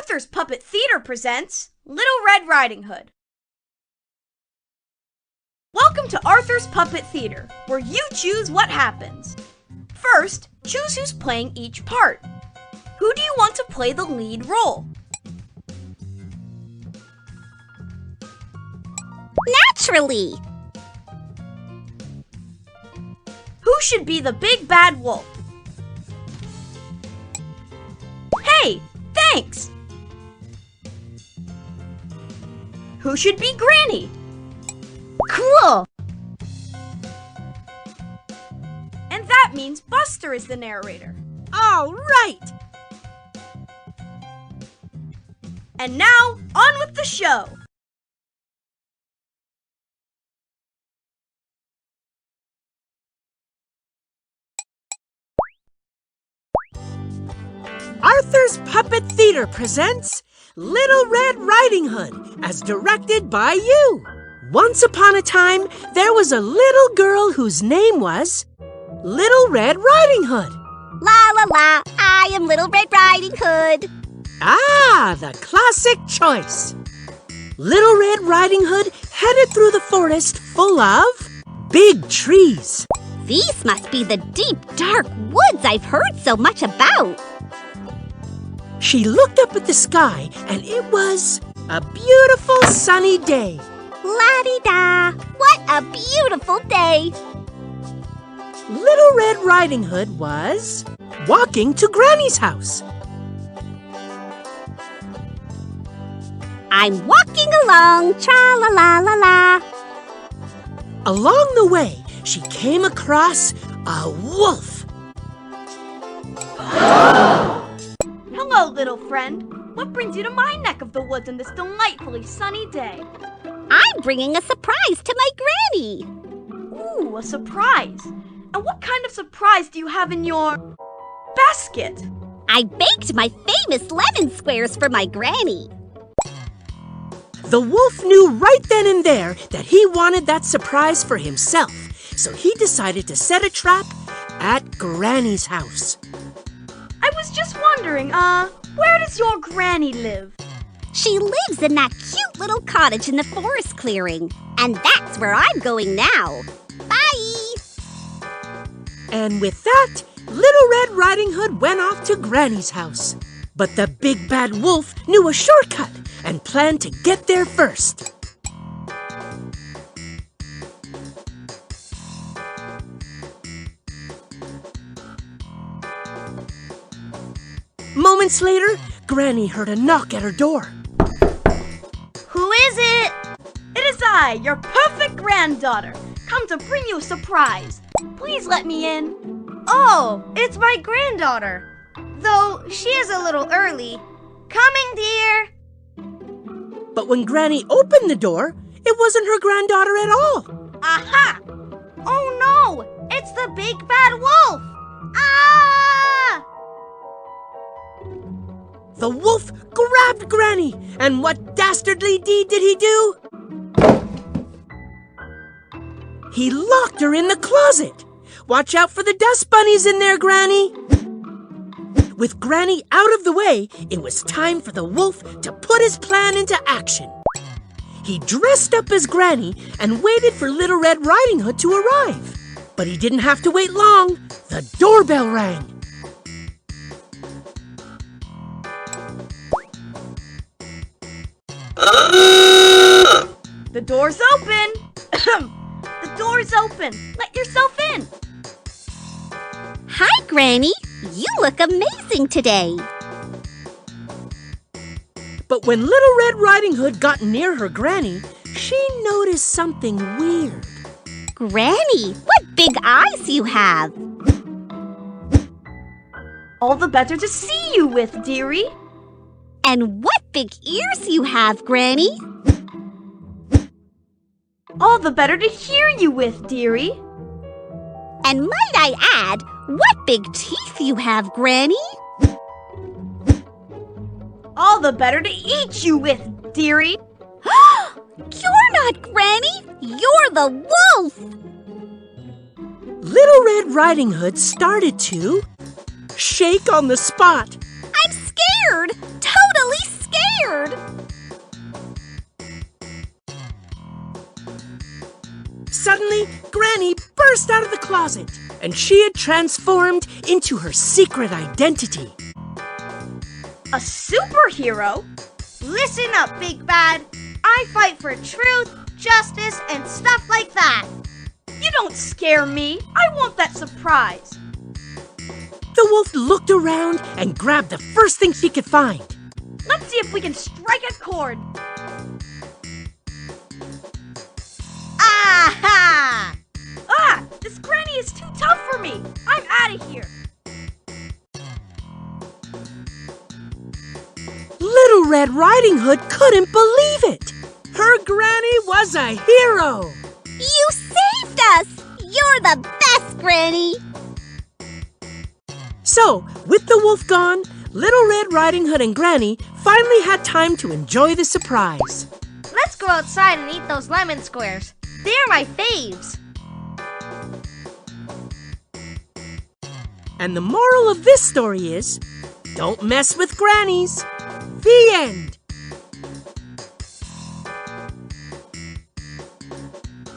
Arthur's Puppet Theater presents Little Red Riding Hood. Welcome to Arthur's Puppet Theater, where you choose what happens. First, choose who's playing each part. Who do you want to play the lead role? Naturally! Who should be the big bad wolf? Hey, thanks! Who should be Granny? Cool! And that means Buster is the narrator. All right! And now, on with the show! Arthur's Puppet Theater presents Little Red Riding Hood, as directed by you. Once upon a time, there was a little girl whose name was Little Red Riding Hood. La la la, I am Little Red Riding Hood. Ah, the classic choice. Little Red Riding Hood headed through the forest full of big trees. These must be the deep, dark woods I've heard so much about. She looked up at the sky, and it was a beautiful sunny day. La-di-da, what a beautiful day. Little Red Riding Hood was walking to Granny's house. I'm walking along, tra-la-la-la-la. Along the way, she came across a wolf. Hello, little friend. What brings you to my neck of the woods on this delightfully sunny day? I'm bringing a surprise to my Granny. Ooh, a surprise. And what kind of surprise do you have in your basket? I baked my famous lemon squares for my Granny. The wolf knew right then and there that he wanted that surprise for himself, so he decided to set a trap at Granny's house. I was just wondering, where does your Granny live? She lives in that cute little cottage in the forest clearing. And that's where I'm going now. Bye! And with that, Little Red Riding Hood went off to Granny's house. But the big bad wolf knew a shortcut and planned to get there first. Moments later, Granny heard a knock at her door. Who is it? It is I, your perfect granddaughter, come to bring you a surprise. Please let me in. Oh, it's my granddaughter. Though she is a little early. Coming, dear. But when Granny opened the door, it wasn't her granddaughter at all. Aha! Oh no! It's the big bad wolf! Ah! The wolf grabbed Granny, and what dastardly deed did he do? He locked her in the closet. Watch out for the dust bunnies in there, Granny. With Granny out of the way, it was time for the wolf to put his plan into action. He dressed up as Granny and waited for Little Red Riding Hood to arrive. But he didn't have to wait long. The doorbell rang. The door's open. The door's open. Let yourself in. Hi, Granny. You look amazing today. But when Little Red Riding Hood got near her Granny, she noticed something weird. Granny, what big eyes you have. All the better to see you with, dearie. And what big ears you have, Granny. All the better to hear you with, dearie. And might I add, what big teeth you have, Granny. All the better to eat you with, dearie. You're not Granny. You're the wolf. Little Red Riding Hood started to shake on the spot. I'm scared. Totally Suddenly, Granny burst out of the closet, and she had transformed into her secret identity. A superhero? Listen up, Big Bad. I fight for truth, justice, and stuff like that. You don't scare me. I want that surprise. The wolf looked around and grabbed the first thing she could find. Let's see if we can strike a chord. Aha! Ah! This granny is too tough for me. I'm out of here. Little Red Riding Hood couldn't believe it. Her granny was a hero. You saved us! You're the best, Granny! So, with the wolf gone, Little Red Riding Hood and Granny finally had time to enjoy the surprise. Let's go outside and eat those lemon squares. They're my faves. And the moral of this story is, don't mess with grannies. The end.